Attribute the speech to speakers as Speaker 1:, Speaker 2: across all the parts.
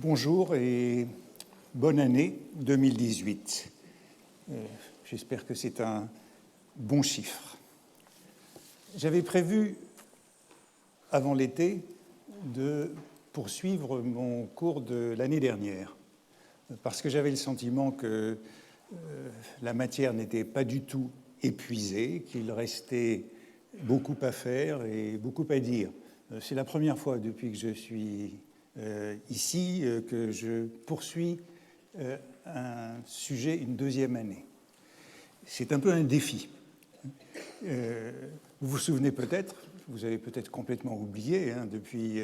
Speaker 1: Bonjour et bonne année 2018. J'espère que c'est un bon chiffre. J'avais prévu, avant l'été, de poursuivre mon cours de l'année dernière, parce que j'avais le sentiment que la matière n'était pas du tout épuisée, qu'il restait beaucoup à faire et beaucoup à dire. C'est la première fois depuis que je suis ici que je poursuis un sujet une deuxième année. C'est un peu un défi. Vous vous souvenez peut-être, vous avez peut-être complètement oublié, depuis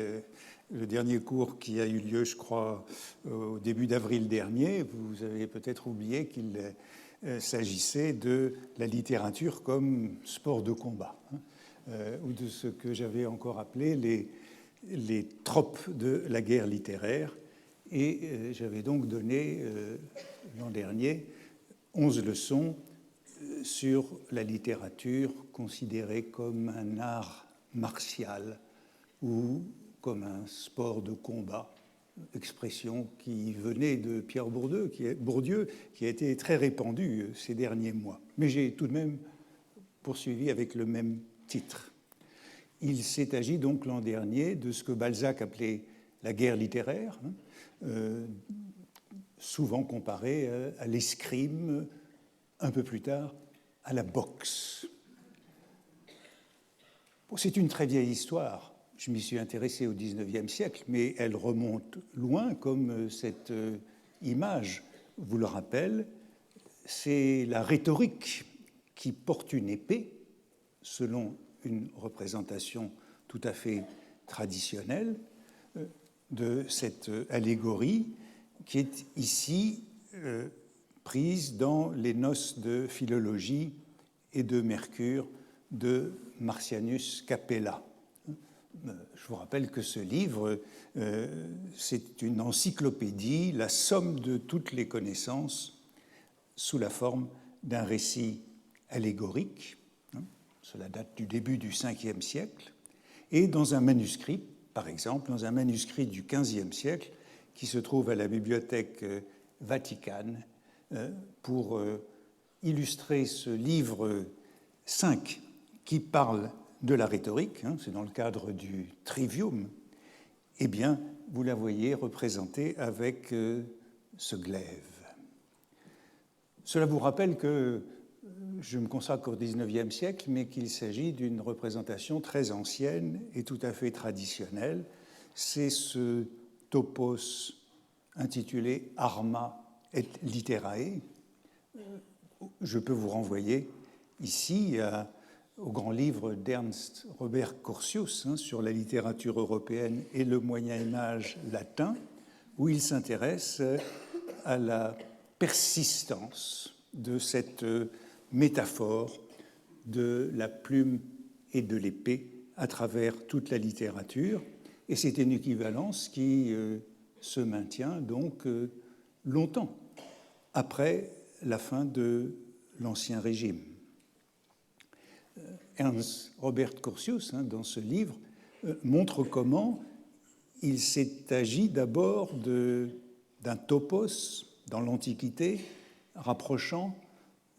Speaker 1: le dernier cours qui a eu lieu, je crois, au début d'avril dernier, vous avez peut-être oublié qu'il s'agissait de la littérature comme sport de combat, ou de ce que j'avais encore appelé les tropes de la guerre littéraire. Et j'avais donc donné, l'an dernier, 11 leçons sur la littérature considérée comme un art martial ou comme un sport de combat, expression qui venait de Pierre Bourdieu, qui a été très répandue ces derniers mois. Mais j'ai tout de même poursuivi avec le même titre. Il s'est agi donc l'an dernier de ce que Balzac appelait la guerre littéraire, souvent comparée à l'escrime, un peu plus tard à la boxe. Bon, c'est une très vieille histoire. Je m'y suis intéressé au XIXe siècle, mais elle remonte loin, comme cette image vous le rappelle. C'est la rhétorique qui porte une épée, selon une représentation tout à fait traditionnelle de cette allégorie qui est ici prise dans les noces de philologie et de Mercure de Marcianus Capella. Je vous rappelle que ce livre, c'est une encyclopédie, la somme de toutes les connaissances sous la forme d'un récit allégorique. Cela date du début du Ve siècle. Et dans un manuscrit, par exemple, dans un manuscrit du XVe siècle, qui se trouve à la bibliothèque Vaticane, pour illustrer ce livre 5 qui parle de la rhétorique, c'est dans le cadre du Trivium, eh bien, vous la voyez représentée avec ce glaive. Cela vous rappelle que je me consacre au XIXe siècle, mais qu'il s'agit d'une représentation très ancienne et tout à fait traditionnelle. C'est ce topos intitulé Arma et Literae. Je peux vous renvoyer ici au grand livre d'Ernst Robert Curtius sur la littérature européenne et le Moyen-Âge latin, où il s'intéresse à la persistance de cette métaphore de la plume et de l'épée à travers toute la littérature. Et c'est une équivalence qui se maintient donc longtemps après la fin de l'Ancien Régime. Ernst Robert Curtius, dans ce livre, montre comment il s'est agi d'abord d'un topos dans l'Antiquité rapprochant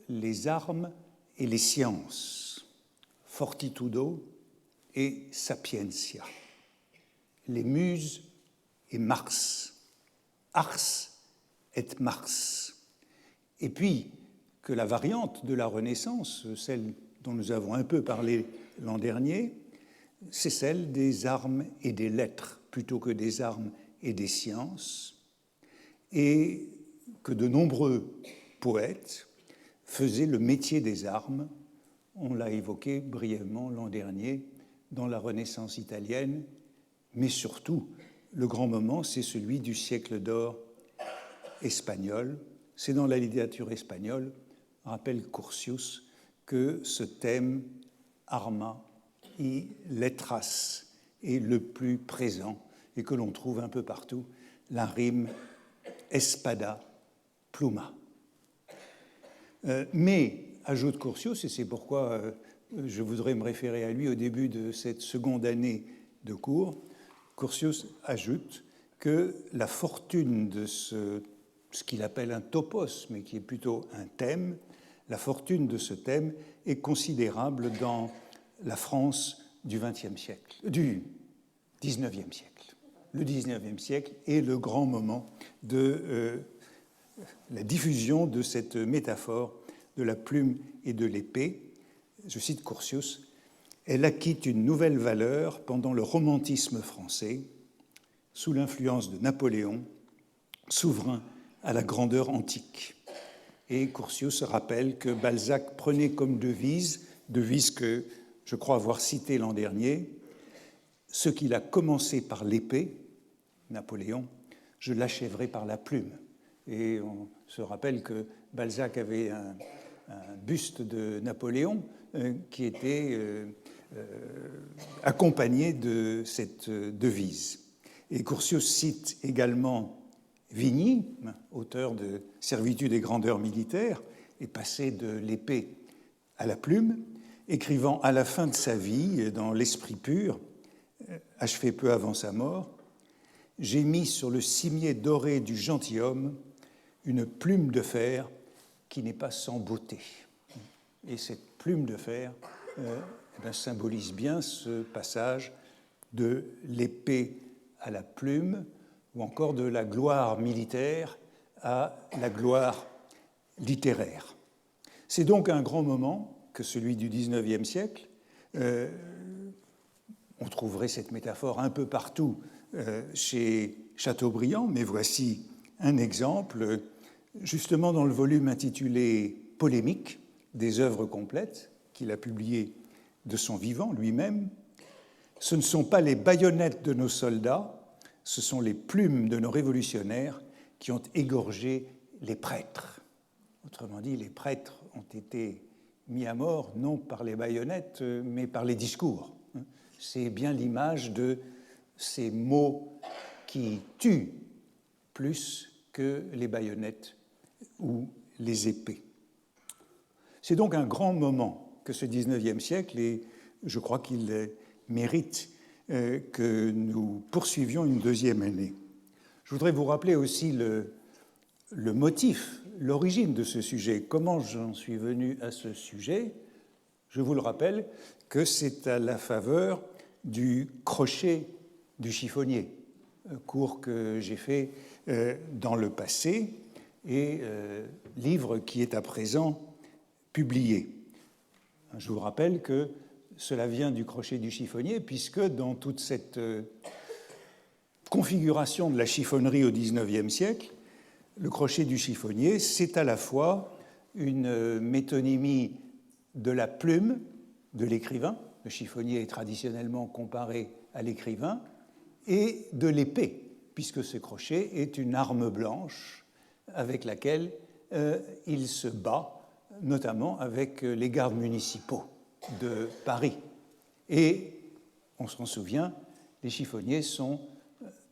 Speaker 1: les armes et les sciences, fortitudo et sapientia, les muses et Mars, ars et Mars. Et puis que la variante de la Renaissance, celle dont nous avons un peu parlé l'an dernier, c'est celle des armes et des lettres plutôt que des armes et des sciences, et que de nombreux poètes faisaient le métier des armes. On l'a évoqué brièvement l'an dernier dans la Renaissance italienne, mais surtout, le grand moment, c'est celui du siècle d'or espagnol. C'est dans la littérature espagnole, rappelle Curtius, que ce thème arma y letras est le plus présent et que l'on trouve un peu partout la rime espada pluma. Mais, ajoute Curtius, et c'est pourquoi je voudrais me référer à lui au début de cette seconde année de cours, Curtius ajoute que la fortune de ce qu'il appelle un topos, mais qui est plutôt un thème, la fortune de ce thème est considérable dans la France du XXe siècle, du XIXe siècle. Le XIXe siècle est le grand moment de la diffusion de cette métaphore de la plume et de l'épée. Je cite Curtius, « Elle acquiert une nouvelle valeur pendant le romantisme français, sous l'influence de Napoléon, souverain à la grandeur antique. » Et Curtius rappelle que Balzac prenait comme devise que je crois avoir citée l'an dernier, « Ce qu'il a commencé par l'épée, Napoléon, je l'achèverai par la plume. » Et on se rappelle que Balzac avait un buste de Napoléon qui était accompagné de cette devise. Et Curtius cite également Vigny, auteur de Servitude et grandeur militaire, et passé de l'épée à la plume, écrivant à la fin de sa vie, dans L'Esprit pur, achevé peu avant sa mort, « J'ai mis sur le cimier doré du gentilhomme une plume de fer qui n'est pas sans beauté. » Et cette plume de fer symbolise bien ce passage de l'épée à la plume, ou encore de la gloire militaire à la gloire littéraire. C'est donc un grand moment que celui du XIXe siècle. On trouverait cette métaphore un peu partout chez Chateaubriand, mais voici un exemple, justement dans le volume intitulé « Polémique » des œuvres complètes qu'il a publié de son vivant lui-même. « Ce ne sont pas les baïonnettes de nos soldats, ce sont les plumes de nos révolutionnaires qui ont égorgé les prêtres. » Autrement dit, les prêtres ont été mis à mort non par les baïonnettes, mais par les discours. C'est bien l'image de ces mots qui tuent plus que les baïonnettes ou les épées. C'est donc un grand moment que ce XIXe siècle, et je crois qu'il mérite que nous poursuivions une deuxième année. Je voudrais vous rappeler aussi le motif, l'origine de ce sujet. Comment j'en suis venu à ce sujet? Je vous le rappelle que c'est à la faveur du crochet du chiffonnier, cours que j'ai fait dans le passé et livre qui est à présent publié. Je vous rappelle que cela vient du crochet du chiffonnier, puisque dans toute cette configuration de la chiffonnerie au XIXe siècle, le crochet du chiffonnier, c'est à la fois une métonymie de la plume de l'écrivain, le chiffonnier est traditionnellement comparé à l'écrivain, et de l'épée, puisque ce crochet est une arme blanche avec laquelle il se bat, notamment avec les gardes municipaux de Paris. Et, on s'en souvient, les chiffonniers sont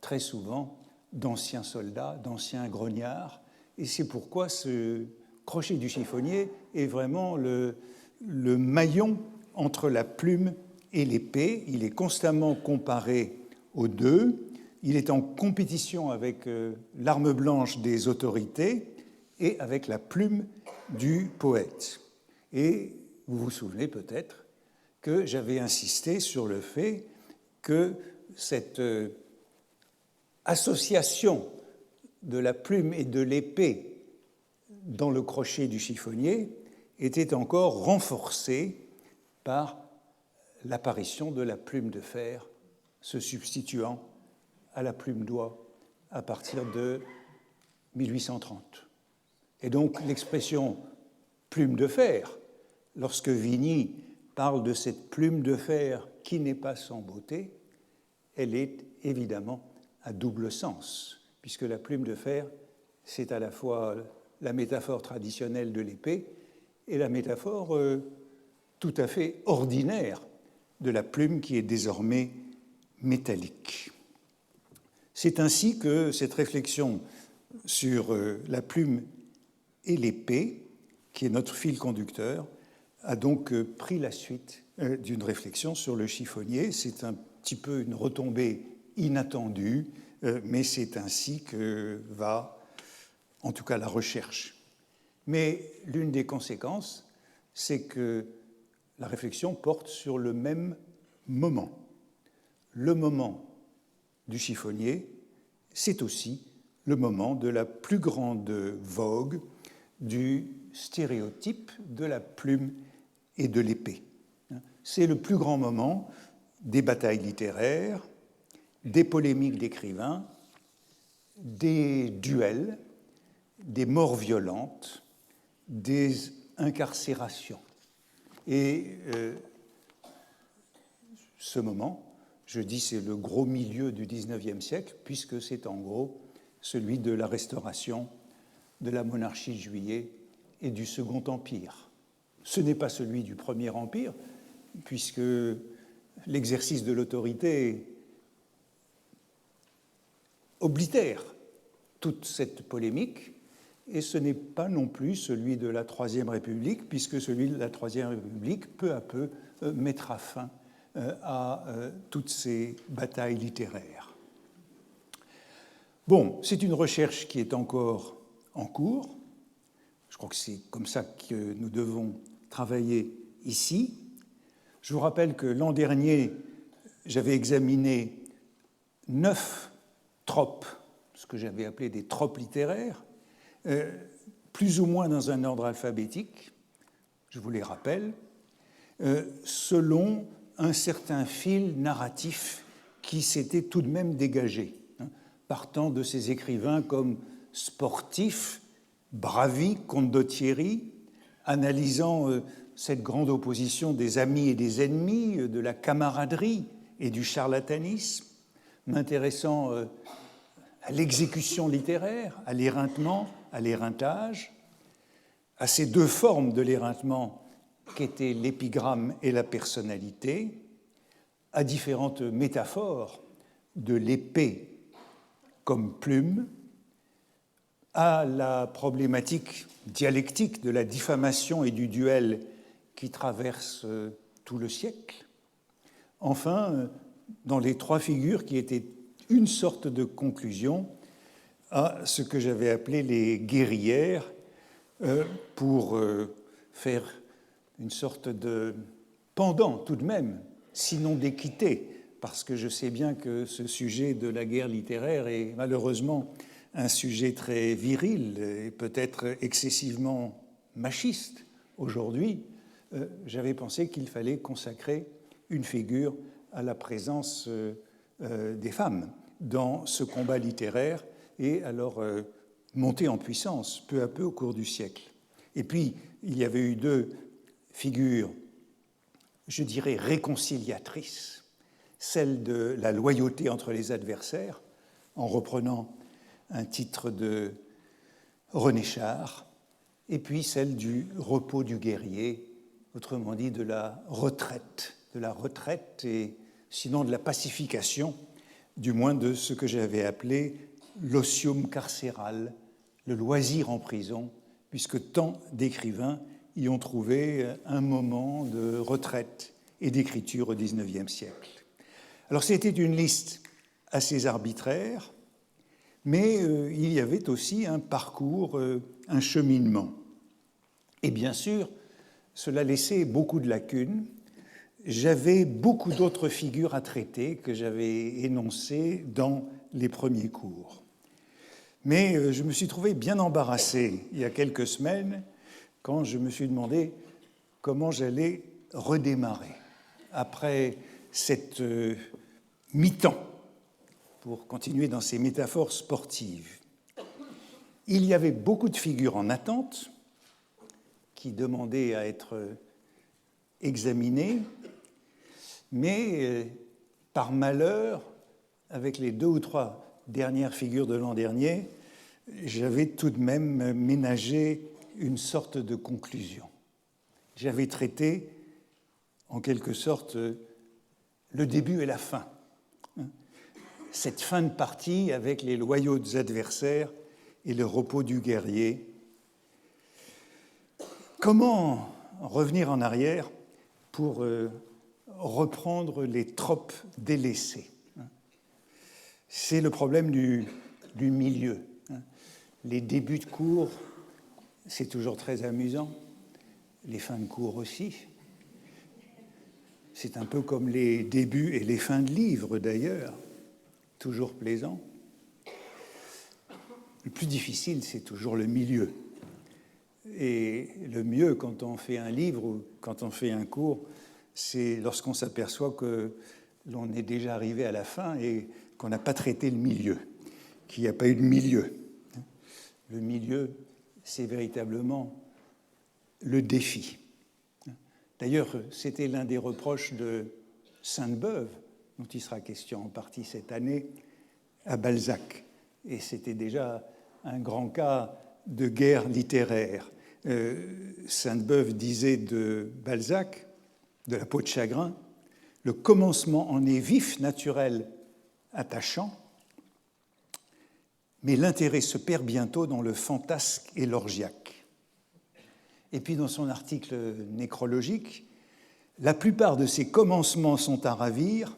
Speaker 1: très souvent d'anciens soldats, d'anciens grognards, et c'est pourquoi ce crochet du chiffonnier est vraiment le maillon entre la plume et l'épée. Il est constamment comparé aux deux. Il est en compétition avec l'arme blanche des autorités et avec la plume du poète. Et vous vous souvenez peut-être que j'avais insisté sur le fait que cette association de la plume et de l'épée dans le crochet du chiffonnier était encore renforcée par l'apparition de la plume de fer se substituant à la plume d'oie à partir de 1830. Et donc l'expression plume de fer, lorsque Vigny parle de cette plume de fer qui n'est pas sans beauté, elle est évidemment à double sens, puisque la plume de fer, c'est à la fois la métaphore traditionnelle de l'épée et la métaphore tout à fait ordinaire de la plume qui est désormais métallique. C'est ainsi que cette réflexion sur la plume et l'épée, qui est notre fil conducteur, a donc pris la suite d'une réflexion sur le chiffonnier. C'est un petit peu une retombée inattendue, mais c'est ainsi que va, en tout cas, la recherche. Mais l'une des conséquences, c'est que la réflexion porte sur le même moment. Le moment du chiffonnier, c'est aussi le moment de la plus grande vogue du stéréotype de la plume et de l'épée. C'est le plus grand moment des batailles littéraires, des polémiques d'écrivains, des duels, des morts violentes, des incarcérations. Et ce moment, je dis c'est le gros milieu du XIXe siècle, puisque c'est en gros celui de la Restauration, de la monarchie de Juillet et du Second Empire. Ce n'est pas celui du Premier Empire, puisque l'exercice de l'autorité oblitère toute cette polémique, et ce n'est pas non plus celui de la Troisième République, puisque celui de la Troisième République, peu à peu, mettra fin à toutes ces batailles littéraires. Bon, c'est une recherche qui est encore en cours. Je crois que c'est comme ça que nous devons travailler ici. Je vous rappelle que l'an dernier, j'avais examiné 9 tropes, ce que j'avais appelé des tropes littéraires, plus ou moins dans un ordre alphabétique, je vous les rappelle, selon un certain fil narratif qui s'était tout de même dégagé, partant de ces écrivains comme Sportif, Bravi, Condottieri, analysant cette grande opposition des amis et des ennemis, de la camaraderie et du charlatanisme, m'intéressant à l'exécution littéraire, à l'éreintement, à l'éreintage, à ces deux formes de l'éreintement qu'étaient l'épigramme et la personnalité, à différentes métaphores de l'épée comme plume, à la problématique dialectique de la diffamation et du duel qui traverse tout le siècle. Enfin, dans les 3 figures qui étaient une sorte de conclusion à ce que j'avais appelé les guerrières, pour faire une sorte de pendant tout de même, sinon d'équité, parce que je sais bien que ce sujet de la guerre littéraire est malheureusement un sujet très viril et peut-être excessivement machiste aujourd'hui. J'avais pensé qu'il fallait consacrer une figure à la présence des femmes dans ce combat littéraire et à leur montée en puissance peu à peu au cours du siècle. Et puis, il y avait eu 2 figures, je dirais, réconciliatrices, celle de la loyauté entre les adversaires, en reprenant un titre de René Char, et puis celle du repos du guerrier, autrement dit de la retraite et sinon de la pacification, du moins de ce que j'avais appelé l'otium carcéral, le loisir en prison, puisque tant d'écrivains y ont trouvé un moment de retraite et d'écriture au XIXe siècle. Alors c'était une liste assez arbitraire, mais il y avait aussi un parcours, un cheminement. Et bien sûr, cela laissait beaucoup de lacunes. J'avais beaucoup d'autres figures à traiter que j'avais énoncées dans les premiers cours. Mais je me suis trouvé bien embarrassé il y a quelques semaines quand je me suis demandé comment j'allais redémarrer après cette mi-temps pour continuer dans ces métaphores sportives. Il y avait beaucoup de figures en attente qui demandaient à être examinées, mais par malheur, avec les 2 ou 3 dernières figures de l'an dernier, j'avais tout de même ménagé une sorte de conclusion. J'avais traité, en quelque sorte, le début et la fin. Cette fin de partie avec les loyaux adversaires et le repos du guerrier. Comment revenir en arrière pour reprendre les tropes délaissées? c'est le problème du milieu. Les débuts de cours, c'est toujours très amusant. Les fins de cours aussi. C'est un peu comme les débuts et les fins de livres d'ailleurs, toujours plaisant. Le plus difficile, c'est toujours le milieu. Et le mieux quand on fait un livre ou quand on fait un cours, c'est lorsqu'on s'aperçoit que l'on est déjà arrivé à la fin et qu'on n'a pas traité le milieu, qu'il n'y a pas eu de milieu. Le milieu, c'est véritablement le défi. D'ailleurs, c'était l'un des reproches de Sainte-Beuve, dont il sera question en partie cette année, à Balzac. Et c'était déjà un grand cas de guerre littéraire. Sainte-Beuve disait de Balzac, de La peau de chagrin, « Le commencement en est vif, naturel, attachant, mais l'intérêt se perd bientôt dans le fantasque et l'orgiaque. » Et puis dans son article nécrologique, « La plupart de ces commencements sont à ravir,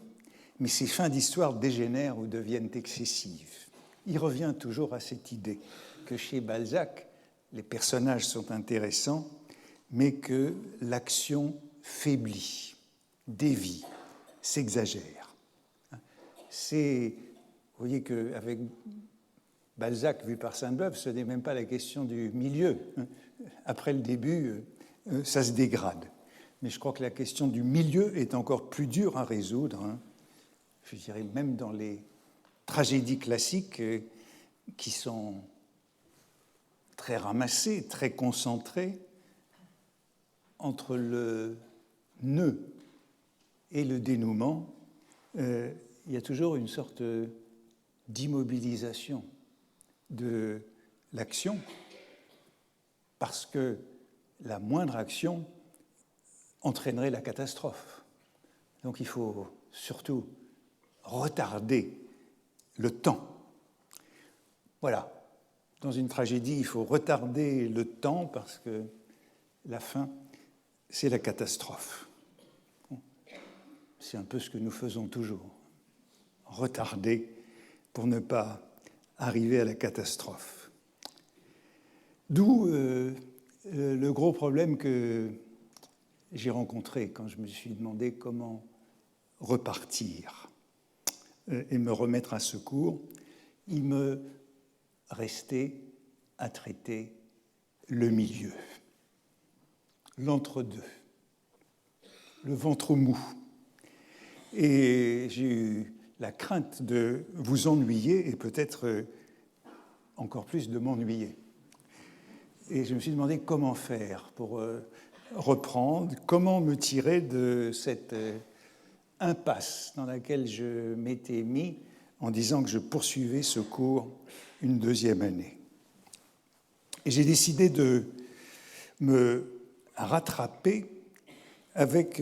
Speaker 1: mais ces fins d'histoire dégénèrent ou deviennent excessives. » Il revient toujours à cette idée que chez Balzac, les personnages sont intéressants, mais que l'action faiblit, dévie, s'exagère. Vous voyez qu'avec Balzac, vu par Sainte-Beuve, ce n'est même pas la question du milieu. Après le début, ça se dégrade. Mais je crois que la question du milieu est encore plus dure à résoudre. Je dirais même dans les tragédies classiques qui sont très ramassées, très concentrées, entre le nœud et le dénouement, il y a toujours une sorte d'immobilisation de l'action, parce que la moindre action entraînerait la catastrophe. Donc il faut surtout retarder le temps. Voilà. Dans une tragédie, il faut retarder le temps parce que la fin, c'est la catastrophe. C'est un peu ce que nous faisons toujours. Retarder pour ne pas arriver à la catastrophe. D'où le gros problème que j'ai rencontré quand je me suis demandé comment repartir et me remettre à ce cours. Il me restait à traiter le milieu, l'entre-deux, le ventre mou. Et j'ai eu la crainte de vous ennuyer et peut-être encore plus de m'ennuyer. Et je me suis demandé comment faire pour reprendre, comment me tirer de cette impasse dans laquelle je m'étais mis en disant que je poursuivais ce cours une deuxième année. Et j'ai décidé de me rattraper avec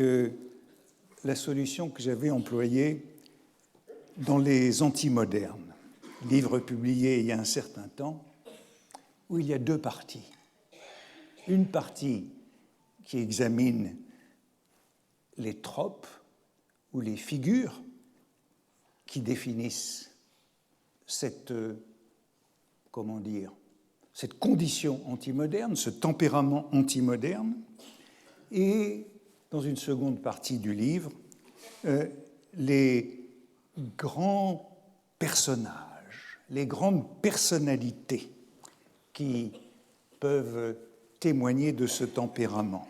Speaker 1: la solution que j'avais employée dans Les Antimodernes, livre publié il y a un certain temps, où il y a deux parties. Une partie qui examine les tropes ou les figures qui définissent cette condition antimoderne, ce tempérament antimoderne, et dans une seconde partie du livre, les grands personnages, les grandes personnalités qui peuvent témoigner de ce tempérament.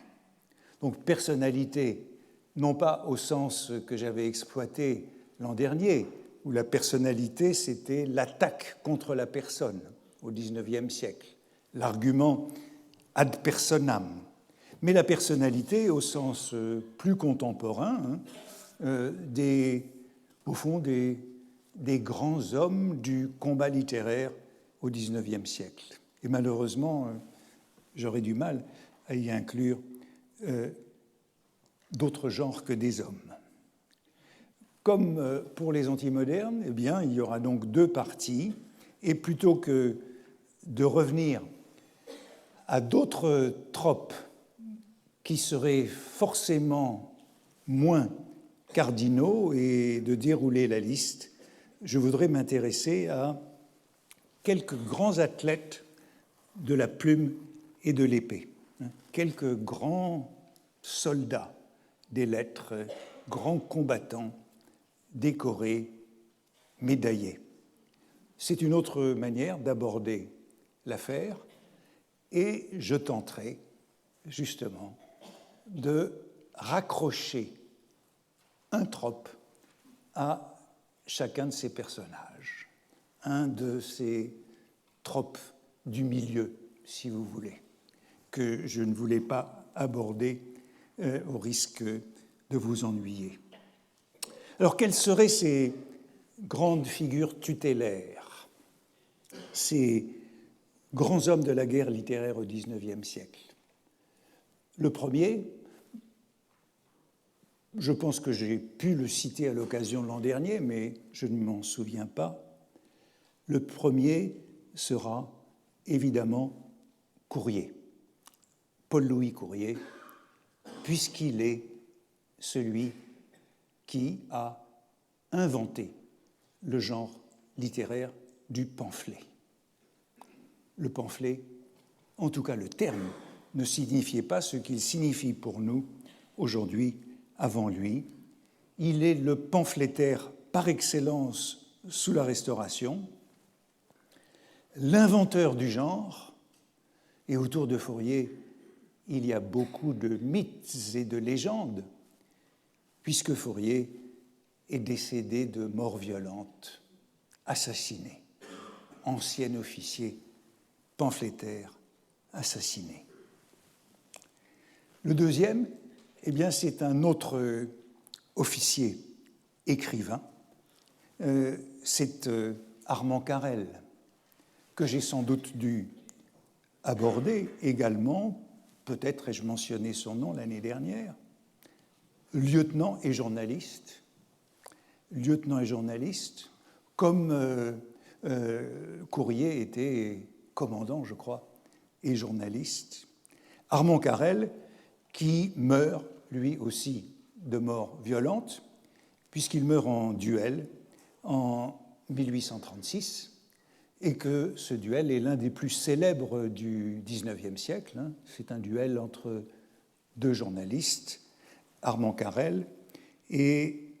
Speaker 1: Donc personnalité, non pas au sens que j'avais exploité l'an dernier, où la personnalité, c'était l'attaque contre la personne au XIXe siècle, l'argument ad personam. Mais la personnalité, au sens plus contemporain, au fond, des grands hommes du combat littéraire au XIXe siècle. Et malheureusement, j'aurais du mal à y inclure d'autres genres que des hommes. Comme pour les antimodernes, eh bien, il y aura donc deux parties, et plutôt que de revenir à d'autres tropes qui seraient forcément moins cardinaux et de dérouler la liste, je voudrais m'intéresser à quelques grands athlètes de la plume et de l'épée, quelques grands soldats des lettres, grands combattants, décorés, médaillés. C'est une autre manière d'aborder l'affaire et je tenterai justement de raccrocher un trope à chacun de ces personnages, un de ces tropes du milieu, si vous voulez, que je ne voulais pas aborder au risque de vous ennuyer. Alors, quelles seraient ces grandes figures tutélaires, ces grands hommes de la guerre littéraire au XIXe siècle? Le premier, je pense que j'ai pu le citer à l'occasion de l'an dernier, mais je ne m'en souviens pas. Le premier sera évidemment Courrier, Paul-Louis Courrier, puisqu'il est celui qui a inventé le genre littéraire du pamphlet. Le pamphlet, en tout cas le terme, ne signifiait pas ce qu'il signifie pour nous aujourd'hui avant lui. Il est le pamphlétaire par excellence sous la Restauration, l'inventeur du genre, et autour de Fourier, il y a beaucoup de mythes et de légendes, puisque Fourier est décédé de mort violente, assassiné, ancien officier pamphlétaire assassiné. Le deuxième, eh bien, c'est un autre officier écrivain, c'est Armand Carrel, que j'ai sans doute dû aborder également, peut-être ai-je mentionné son nom l'année dernière, lieutenant et journaliste, comme Courrier était commandant, je crois, et journaliste. Armand Carrel, qui meurt, lui aussi, de mort violente, puisqu'il meurt en duel en 1836, et que ce duel est l'un des plus célèbres du XIXe siècle. C'est un duel entre deux journalistes, Armand Carrel, et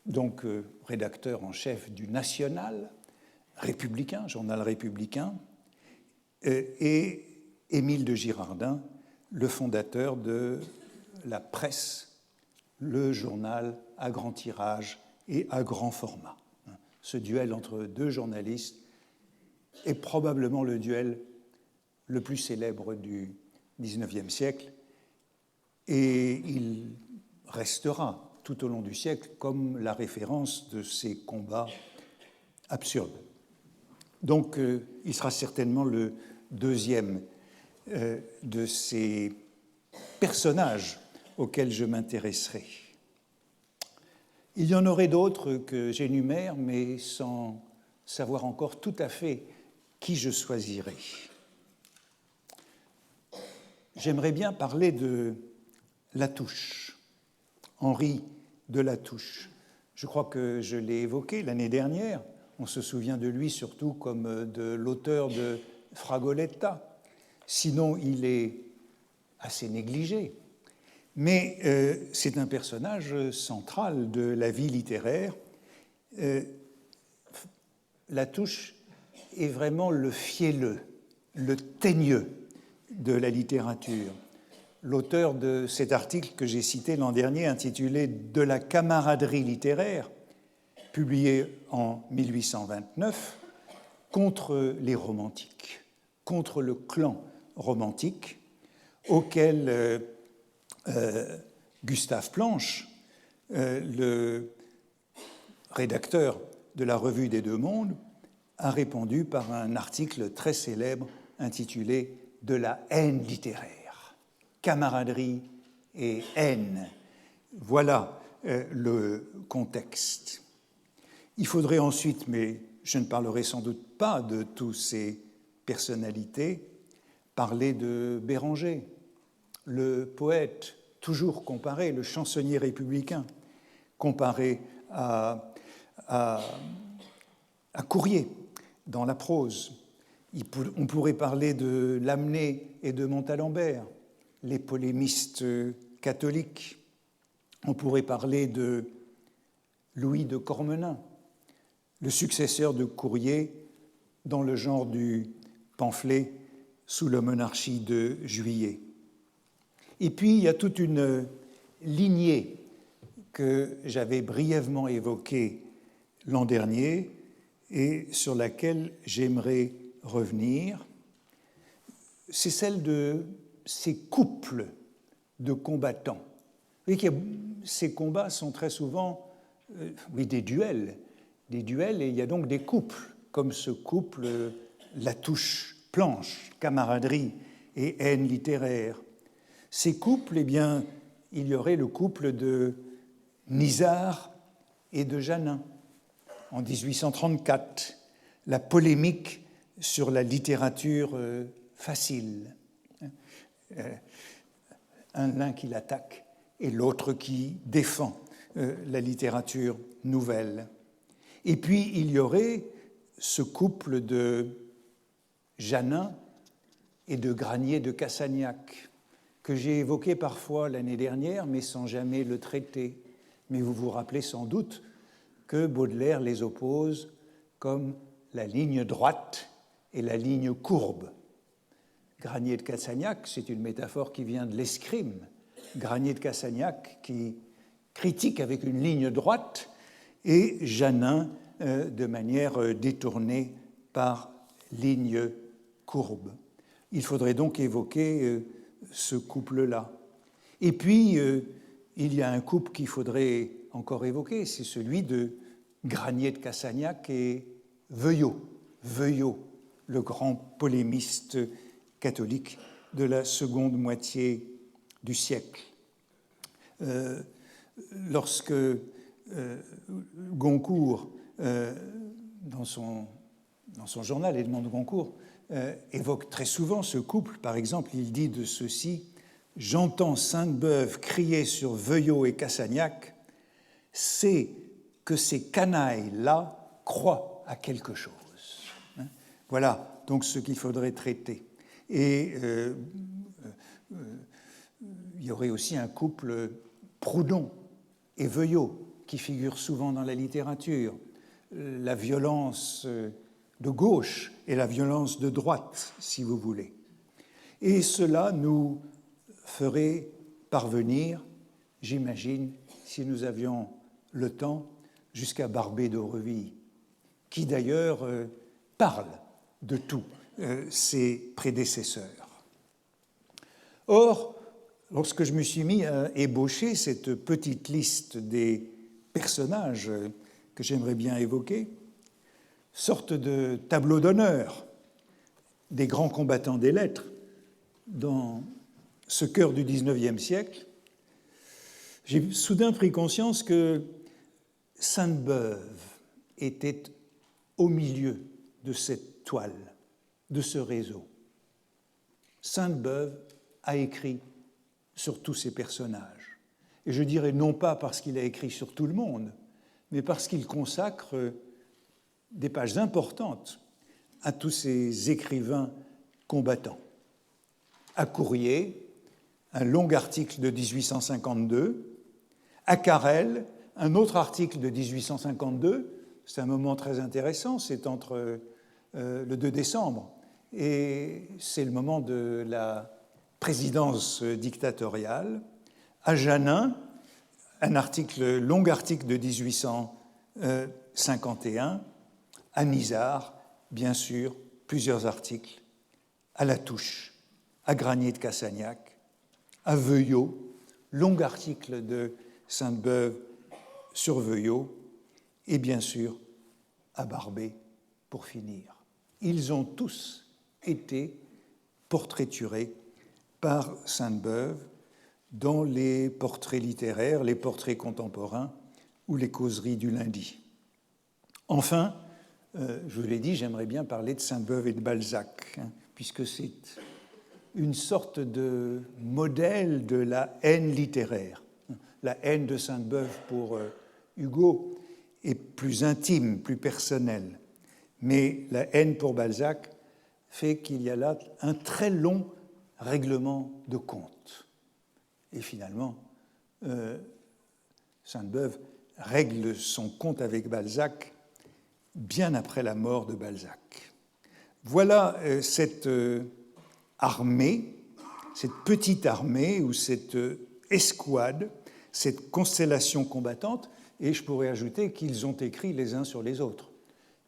Speaker 1: donc rédacteur en chef du National républicain, journal républicain, et Émile de Girardin, le fondateur de la Presse, le journal à grand tirage et à grand format. Ce duel entre deux journalistes est probablement le duel le plus célèbre du XIXe siècle et il restera tout au long du siècle comme la référence de ces combats absurdes. Donc, il sera certainement le deuxième de ces personnages auxquels je m'intéresserai. Il y en aurait d'autres que j'énumère, mais sans savoir encore tout à fait qui je choisirai. J'aimerais bien parler de Latouche, Henri de Latouche. Je crois que je l'ai évoqué l'année dernière. On se souvient de lui surtout comme de l'auteur de Fragoletta. Sinon, il est assez négligé. Mais c'est un personnage central de la vie littéraire. Latouche est vraiment le fielleux, le teigneux de la littérature. L'auteur de cet article que j'ai cité l'an dernier, intitulé « De la camaraderie littéraire », publié en 1829, contre les romantiques, contre le clan romantique, auquel Gustave Planche, le rédacteur de la Revue des Deux Mondes, a répondu par un article très célèbre intitulé « De la haine littéraire ». Camaraderie et haine. Voilà le contexte. Il faudrait ensuite, mais je ne parlerai sans doute pas de toutes ces personnalités, parler de Béranger, le poète, toujours comparé, le chansonnier républicain, comparé à à Courrier dans la prose. On pourrait parler de Lamennais et de Montalembert, les polémistes catholiques. On pourrait parler de Louis de Cormenin, le successeur de Courrier dans le genre du pamphlet sous la monarchie de Juillet. Et puis, il y a toute une lignée que j'avais brièvement évoquée l'an dernier et sur laquelle j'aimerais revenir. C'est celle de ces couples de combattants. Vous voyez que ces combats sont très souvent des duels, et il y a donc des couples, comme ce couple Latouche-Planche, camaraderie et haine littéraire. Ces couples, eh bien, il y aurait le couple de Nisard et de Janin. En 1834, la polémique sur la littérature facile. L'un qui l'attaque et l'autre qui défend la littérature nouvelle. Et puis, il y aurait ce couple de Janin et de Granier de Cassagnac, que j'ai évoqué parfois l'année dernière, mais sans jamais le traiter. Mais vous vous rappelez sans doute que Baudelaire les oppose comme la ligne droite et la ligne courbe. Granier de Cassagnac, c'est une métaphore qui vient de l'escrime. Granier de Cassagnac qui critique avec une ligne droite et Janin de manière détournée par ligne courbe. Il faudrait donc évoquer ce couple-là. Et puis, il y a un couple qu'il faudrait encore évoquer, c'est celui de Granier de Cassagnac et Veuillot. Veuillot, le grand polémiste catholique de la seconde moitié du siècle. Lorsque Goncourt, dans son journal, Edmond de Goncourt, évoque très souvent ce couple. Par exemple, il dit de ceci: « J'entends Sainte-Beuve crier sur Veuillot et Cassagnac, c'est que ces canailles-là croient à quelque chose. » Voilà donc ce qu'il faudrait traiter. Et il y aurait aussi un couple Proudhon et Veuillot qui figure souvent dans la littérature. La violence de gauche et la violence de droite, si vous voulez. Et cela nous ferait parvenir, j'imagine, si nous avions le temps, jusqu'à Barbé d'Aurevilly, qui d'ailleurs parle de tous ses prédécesseurs. Or, lorsque je me suis mis à ébaucher cette petite liste des personnages que j'aimerais bien évoquer, sorte de tableau d'honneur des grands combattants des lettres dans ce cœur du XIXe siècle, j'ai soudain pris conscience que Sainte-Beuve était au milieu de cette toile, de ce réseau. Sainte-Beuve a écrit sur tous ces personnages. Et je dirais non pas parce qu'il a écrit sur tout le monde, mais parce qu'il consacre des pages importantes à tous ces écrivains combattants. À Courrier, un long article de 1852, à Carrel, un autre article de 1852, c'est un moment très intéressant, c'est entre le 2 décembre et c'est le moment de la présidence dictatoriale. À Janin, un long article de 1851, à Nisard, bien sûr, plusieurs articles, à Latouche, à Granier de Cassagnac, à Veuillot, long article de Sainte-Beuve sur Veuillot, et bien sûr à Barbé pour finir. Ils ont tous été portraiturés par Sainte-Beuve dans les portraits littéraires, les portraits contemporains ou les causeries du lundi. Enfin, je vous l'ai dit, j'aimerais bien parler de Sainte-Beuve et de Balzac, puisque c'est une sorte de modèle de la haine littéraire. La haine de Sainte-Beuve pour Hugo est plus intime, plus personnelle. Mais la haine pour Balzac fait qu'il y a là un très long règlement de compte. Et finalement, Sainte-Beuve règle son compte avec Balzac bien après la mort de Balzac. Voilà cette armée, cette petite armée ou cette escouade, cette constellation combattante, et je pourrais ajouter qu'ils ont écrit les uns sur les autres,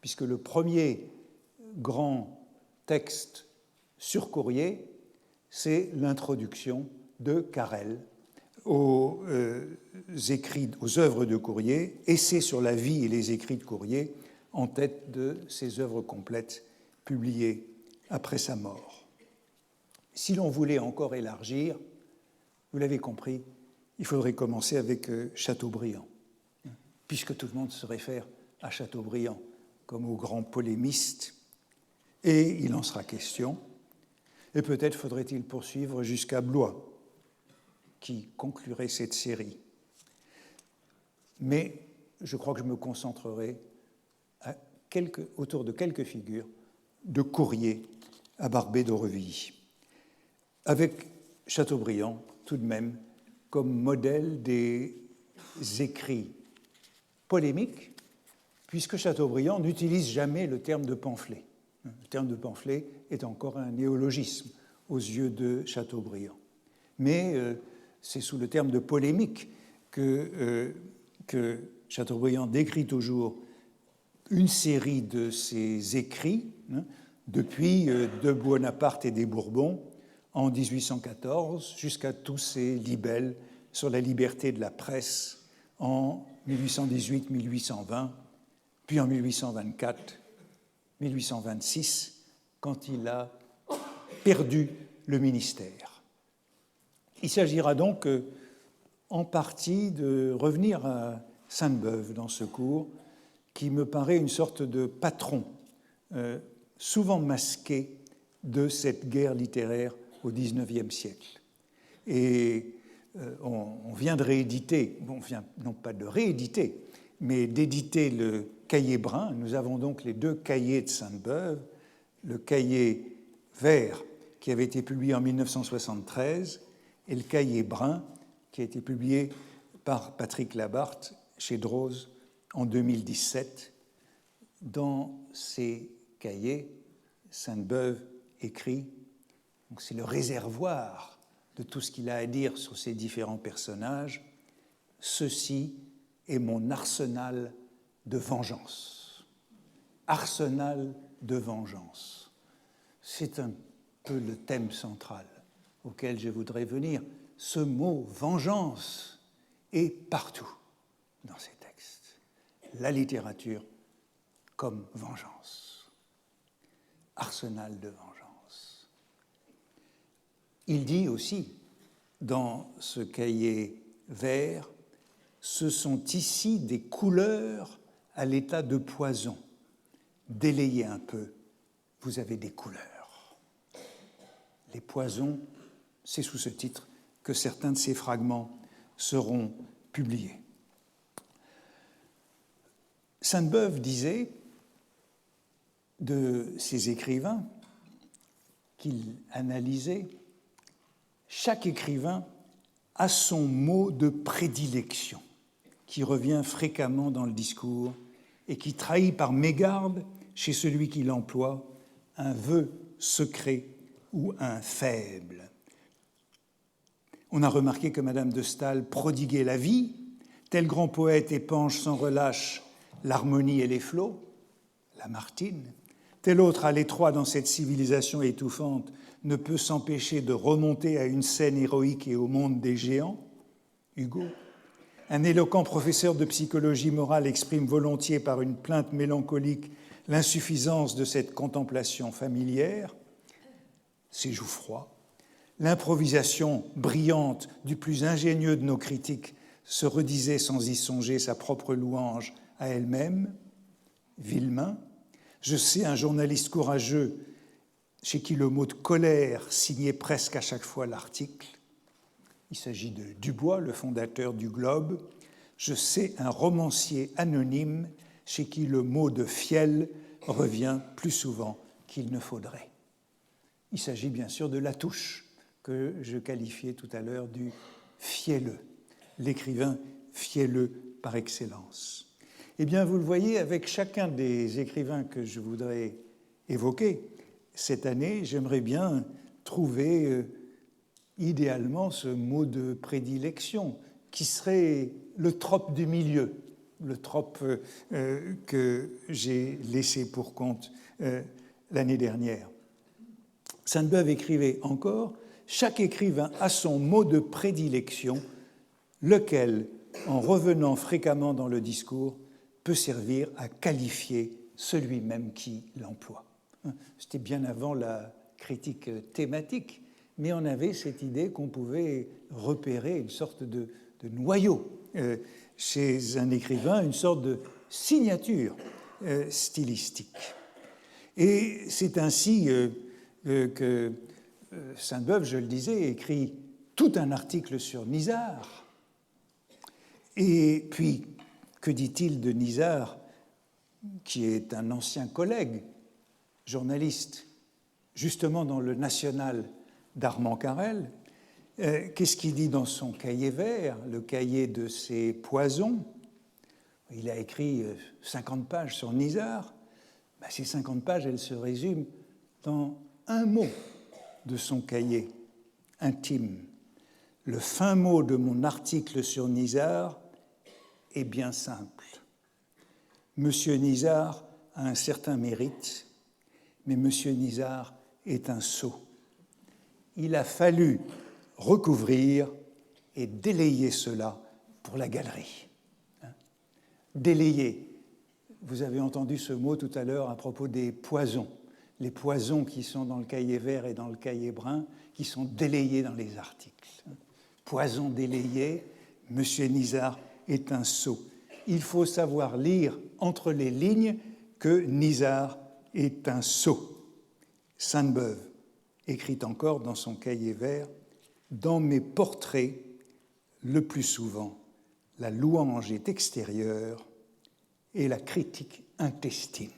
Speaker 1: puisque le premier grand texte sur courrier, c'est l'introduction de Carrel aux œuvres de Courrier, Essai sur la vie et les écrits de Courrier, en tête de ses œuvres complètes publiées après sa mort. Si l'on voulait encore élargir, vous l'avez compris, il faudrait commencer avec Chateaubriand, puisque tout le monde se réfère à Chateaubriand comme au grand polémiste, et il en sera question. Et peut-être faudrait-il poursuivre jusqu'à Blois, qui conclurait cette série. Mais je crois que je me concentrerai autour de quelques figures de Courrier à Barbé d'Aurevilly, avec Chateaubriand tout de même comme modèle des écrits polémiques, puisque Chateaubriand n'utilise jamais le terme de pamphlet. Le terme de pamphlet est encore un néologisme aux yeux de Chateaubriand. Mais c'est sous le terme de polémique que Chateaubriand décrit toujours une série de ses écrits, depuis de Bonaparte et des Bourbons en 1814 jusqu'à tous ses libelles sur la liberté de la presse en 1818-1820, puis en 1824, 1826, quand il a perdu le ministère. Il s'agira donc en partie de revenir à Sainte-Beuve dans ce cours, qui me paraît une sorte de patron, souvent masqué, de cette guerre littéraire au XIXe siècle. Et on vient de rééditer, non pas de rééditer, mais d'éditer le cahier brun. Nous avons donc les deux cahiers de Sainte-Beuve, le cahier vert qui avait été publié en 1973 et le cahier brun qui a été publié par Patrick Labarthe chez Droz en 2017. Dans ces cahiers, Sainte-Beuve écrit, donc c'est le réservoir de tout ce qu'il a à dire sur ces différents personnages, « Ceci est mon arsenal de vengeance. » Arsenal de vengeance. C'est un peu le thème central auquel je voudrais venir. Ce mot « vengeance » est partout dans ces textes. La littérature comme vengeance. Arsenal de vengeance. Il dit aussi, dans ce cahier vert, ce sont ici des couleurs à l'état de poison. Délayez un peu, vous avez des couleurs. Les poisons, c'est sous ce titre que certains de ces fragments seront publiés. Sainte-Beuve disait de ces écrivains qu'il analysait, chaque écrivain a son mot de prédilection qui revient fréquemment dans le discours et qui trahit par mégarde chez celui qui l'emploie un vœu secret ou un faible. On a remarqué que Madame de Staël prodiguait la vie, tel grand poète épanche sans relâche l'harmonie et les flots, Lamartine, tel autre à l'étroit dans cette civilisation étouffante ne peut s'empêcher de remonter à une scène héroïque et au monde des géants, Hugo. Un éloquent professeur de psychologie morale exprime volontiers par une plainte mélancolique l'insuffisance de cette contemplation familière, c'est Jouffroy. L'improvisation brillante du plus ingénieux de nos critiques se redisait sans y songer sa propre louange à elle-même, Villemain. Je sais un journaliste courageux chez qui le mot de colère signait presque à chaque fois l'article. Il s'agit de Dubois, le fondateur du Globe. Je sais un romancier anonyme chez qui le mot de fiel revient plus souvent qu'il ne faudrait. Il s'agit bien sûr de Latouche, que je qualifiais tout à l'heure du fielleux, l'écrivain fielleux par excellence. Eh bien, vous le voyez, avec chacun des écrivains que je voudrais évoquer cette année, j'aimerais bien trouver idéalement ce mot de prédilection qui serait le trope du milieu, le trope que j'ai laissé pour compte l'année dernière. Sainte-Beuve écrivait encore « Chaque écrivain a son mot de prédilection, lequel, en revenant fréquemment dans le discours, peut servir à qualifier celui-même qui l'emploie. » C'était bien avant la critique thématique, mais on avait cette idée qu'on pouvait repérer une sorte de noyau chez un écrivain, une sorte de signature stylistique. Et c'est ainsi que Sainte-Beuve, je le disais, écrit tout un article sur Nisard. Et puis, que dit-il de Nisard, qui est un ancien collègue, journaliste, justement dans le National d'Armand Carrel? Qu'est-ce qu'il dit dans son cahier vert, le cahier de ses poisons? Il a écrit 50 pages sur Nisard. Ces 50 pages, elles se résument dans un mot de son cahier intime. Le fin mot de mon article sur Nisard est bien simple. Monsieur Nisard a un certain mérite, mais Monsieur Nisard est un sot. Il a fallu recouvrir et délayer cela pour la galerie. Délayer. Vous avez entendu ce mot tout à l'heure à propos des poisons. Les poisons qui sont dans le cahier vert et dans le cahier brun, qui sont délayés dans les articles. Poison délayé, Monsieur Nisard est un sot. Il faut savoir lire entre les lignes que Nisard est un sot. Sainte-Beuve écrit encore dans son cahier vert « Dans mes portraits, le plus souvent, la louange est extérieure et la critique intestine.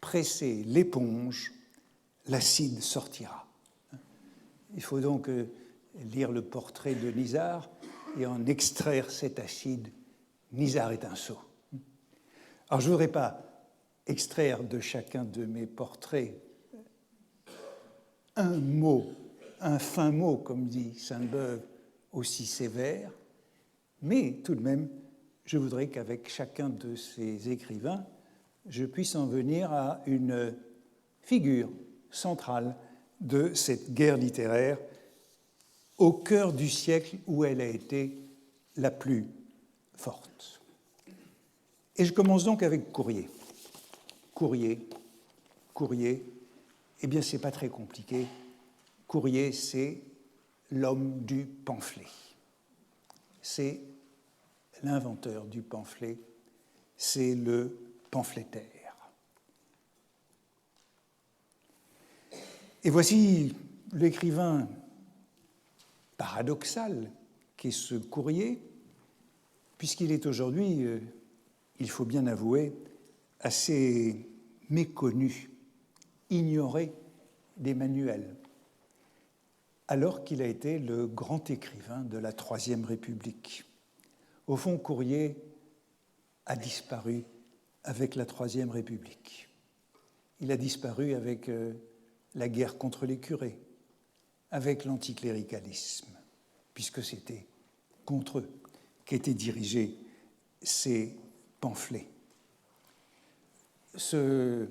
Speaker 1: Pressez l'éponge, l'acide sortira. » Il faut donc lire le portrait de Nisard et en extraire cet acide. Nisard est un sot. Alors je ne voudrais pas extraire de chacun de mes portraits un mot, un fin mot, comme dit Sainte-Beuve, aussi sévère, mais tout de même, je voudrais qu'avec chacun de ces écrivains, je puisse en venir à une figure centrale de cette guerre littéraire au cœur du siècle où elle a été la plus forte. Et je commence donc avec Courrier. Courrier, eh bien, c'est pas très compliqué. Courrier, c'est l'homme du pamphlet. C'est l'inventeur du pamphlet. C'est le pamphlétaire. Et voici l'écrivain paradoxal qu'est ce Courrier, puisqu'il est aujourd'hui, il faut bien avouer, assez méconnu, ignoré des manuels, alors qu'il a été le grand écrivain de la Troisième République. Au fond, Courrier a disparu avec la Troisième République. Il a disparu avec la guerre contre les curés, avec l'anticléricalisme, puisque c'était contre eux qu'étaient dirigés ces pamphlets. Ce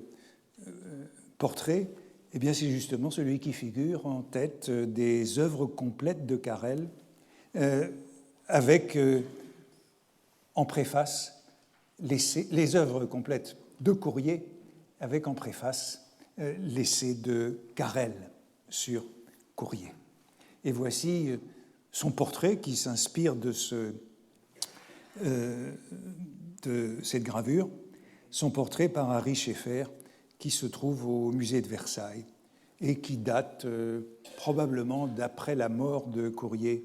Speaker 1: portrait, eh bien, c'est justement celui qui figure en tête des œuvres complètes de Carrel, avec en préface les œuvres complètes de Courrier, avec en préface l'essai de Carrel sur Courrier. Et voici son portrait qui s'inspire de cette gravure, son portrait par Ary Scheffer, qui se trouve au musée de Versailles et qui date probablement d'après la mort de Courrier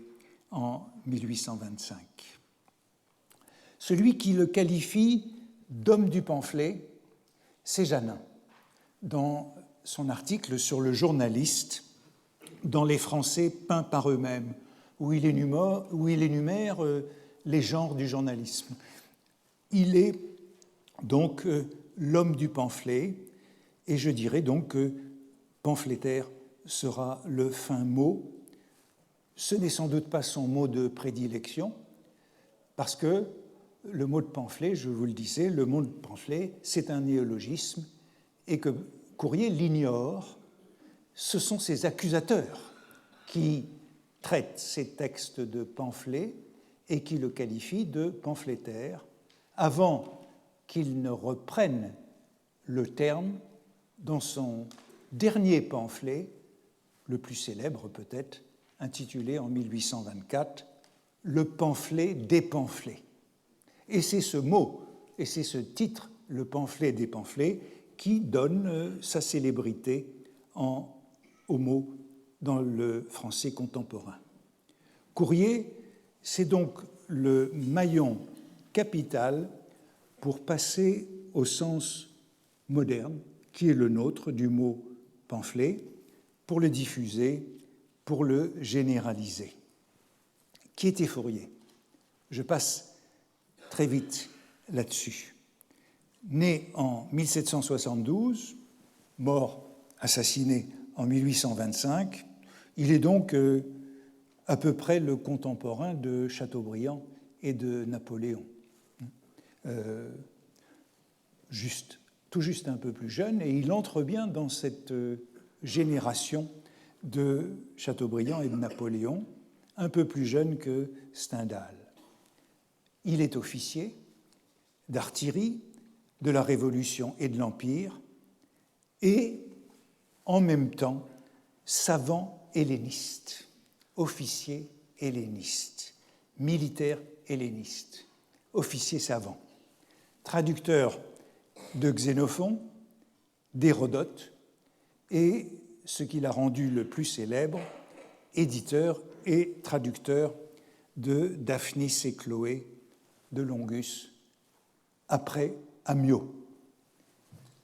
Speaker 1: en 1825. Celui qui le qualifie d'homme du pamphlet, c'est Janin, dans son article sur le journaliste dans Les Français peints par eux-mêmes, où il énumère les genres du journalisme. Il est donc l'homme du pamphlet, et je dirais donc que pamphlétaire sera le fin mot. Ce n'est sans doute pas son mot de prédilection, parce que le mot de pamphlet, je vous le disais, le mot de pamphlet, c'est un néologisme, et que Courrier l'ignore. Ce sont ses accusateurs qui traitent ces textes de pamphlets et qui le qualifient de pamphlétaire, avant qu'il ne reprenne le terme dans son dernier pamphlet, le plus célèbre peut-être, intitulé en 1824 « Le pamphlet des pamphlets ». Et c'est ce mot, et c'est ce titre, « Le pamphlet des pamphlets », qui donne sa célébrité au mot dans le français contemporain. Courrier, c'est donc le maillon capital pour passer au sens moderne, qui est le nôtre, du mot pamphlet, pour le diffuser, pour le généraliser. Qui était Fourier? Je passe très vite là-dessus. Né en 1772, mort, assassiné en 1825, il est donc à peu près le contemporain de Chateaubriand et de Napoléon. Tout juste un peu plus jeune, et il entre bien dans cette génération de Chateaubriand et de Napoléon, un peu plus jeune que Stendhal. Il est officier d'artillerie de la Révolution et de l'Empire, et en même temps savant helléniste, officier helléniste, militaire helléniste, officier savant, traducteur de Xénophon, d'Hérodote, et ce qui l'a rendu le plus célèbre, éditeur et traducteur de Daphnis et Chloé, de Longus, après Amyot.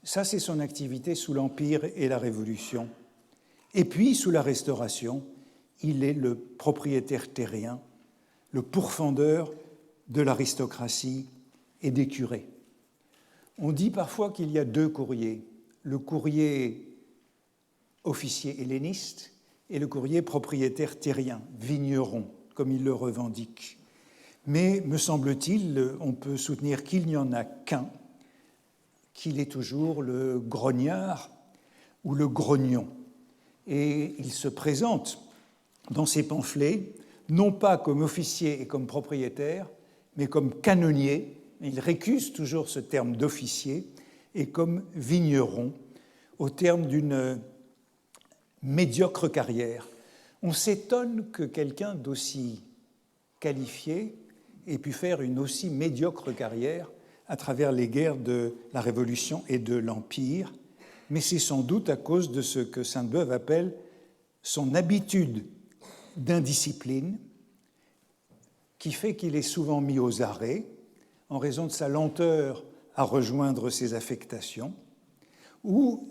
Speaker 1: Ça, c'est son activité sous l'Empire et la Révolution. Et puis, sous la Restauration, il est le propriétaire terrien, le pourfendeur de l'aristocratie et des curés. On dit parfois qu'il y a deux courriers, le courrier officier helléniste et le courrier propriétaire terrien, vigneron, comme il le revendique. Mais, me semble-t-il, on peut soutenir qu'il n'y en a qu'un, qu'il est toujours le grognard ou le grognon. Et il se présente dans ses pamphlets, non pas comme officier et comme propriétaire, mais comme canonnier. Il récuse toujours ce terme d'officier, et comme vigneron, au terme d'une médiocre carrière. On s'étonne que quelqu'un d'aussi qualifié ait pu faire une aussi médiocre carrière à travers les guerres de la Révolution et de l'Empire, mais c'est sans doute à cause de ce que Sainte-Beuve appelle son habitude d'indiscipline, qui fait qu'il est souvent mis aux arrêts en raison de sa lenteur à rejoindre ses affectations, ou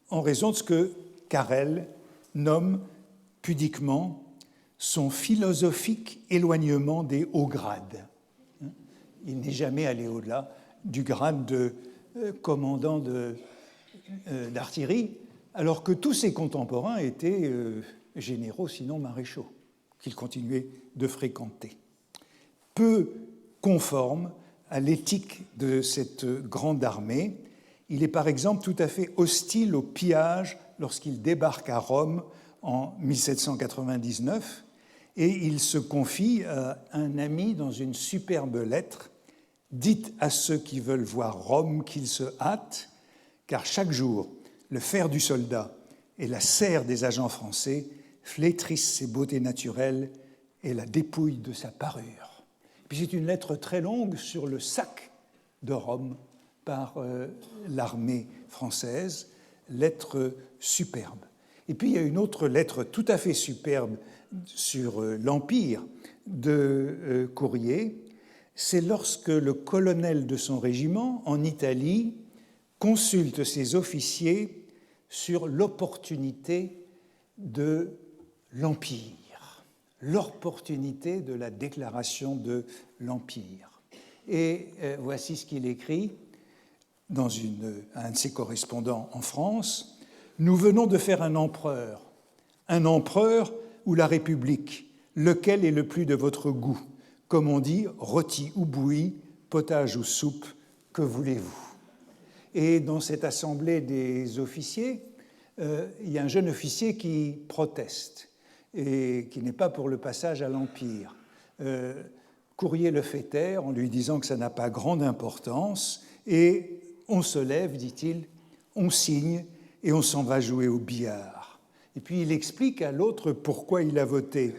Speaker 1: en raison de ce que Carrel nomme pudiquement son philosophique éloignement des hauts grades. Il n'est jamais allé au-delà du grade de commandant d'artillerie, alors que tous ses contemporains étaient généraux, sinon maréchaux, qu'il continuait de fréquenter. Peu conforme à l'éthique de cette grande armée, il est par exemple tout à fait hostile au pillage lorsqu'il débarque à Rome en 1799, et il se confie à un ami dans une superbe lettre: « Dites à ceux qui veulent voir Rome qu'ils se hâtent, car chaque jour, le fer du soldat et la serre des agents français flétrissent ses beautés naturelles et la dépouillent de sa parure. » Puis c'est une lettre très longue sur le sac de Rome par l'armée française, lettre superbe. Et puis il y a une autre lettre tout à fait superbe sur l'Empire de Courrier. C'est lorsque le colonel de son régiment, en Italie, consulte ses officiers sur l'opportunité de l'Empire, l'opportunité de la déclaration de l'Empire. Et voici ce qu'il écrit dans un de ses correspondants en France. « Nous venons de faire un empereur ou la République, lequel est le plus de votre goût? Comme on dit, rôti ou bouilli, potage ou soupe, que voulez-vous » Et dans cette assemblée des officiers, il y a un jeune officier qui proteste et qui n'est pas pour le passage à l'Empire. Courrier le fait taire en lui disant que ça n'a pas grande importance, et on se lève, dit-il, on signe et on s'en va jouer au billard. Et puis il explique à l'autre pourquoi il a voté.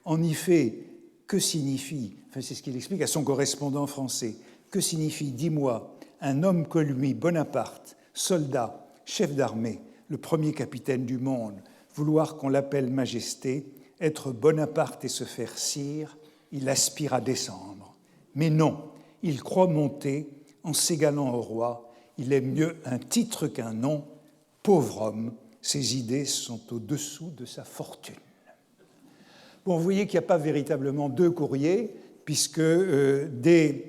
Speaker 1: En effet, que signifie, enfin c'est ce qu'il explique à son correspondant français, que signifie, dis-moi, un homme que lui, Bonaparte, soldat, chef d'armée, le premier capitaine du monde, vouloir qu'on l'appelle majesté, être Bonaparte et se faire sire, il aspire à descendre. Mais non, il croit monter en s'égalant au roi, il aime mieux un titre qu'un nom. Pauvre homme, ses idées sont au-dessous de sa fortune. Bon, vous voyez qu'il n'y a pas véritablement deux courriers, puisque dès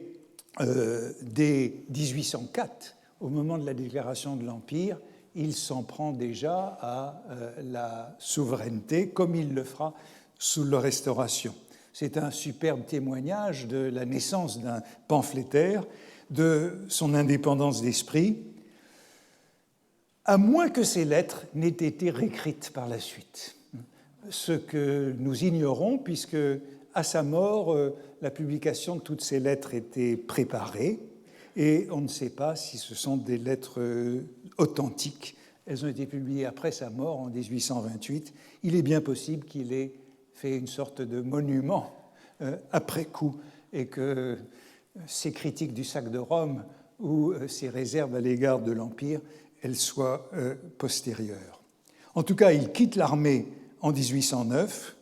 Speaker 1: 1804, au moment de la déclaration de l'Empire, il s'en prend déjà à la souveraineté, comme il le fera sous la Restauration. C'est un superbe témoignage de la naissance d'un pamphlétaire, de son indépendance d'esprit, à moins que ces lettres n'aient été réécrites par la suite. Ce que nous ignorons, puisque à sa mort, la publication de toutes ces lettres était préparée, et on ne sait pas si ce sont des lettres authentiques. Elles ont été publiées après sa mort, en 1828. Il est bien possible qu'il ait fait une sorte de monument après coup, et que ces critiques du sac de Rome ou ces réserves à l'égard de l'Empire, elles soient postérieures. En tout cas, il quitte l'armée en 1809,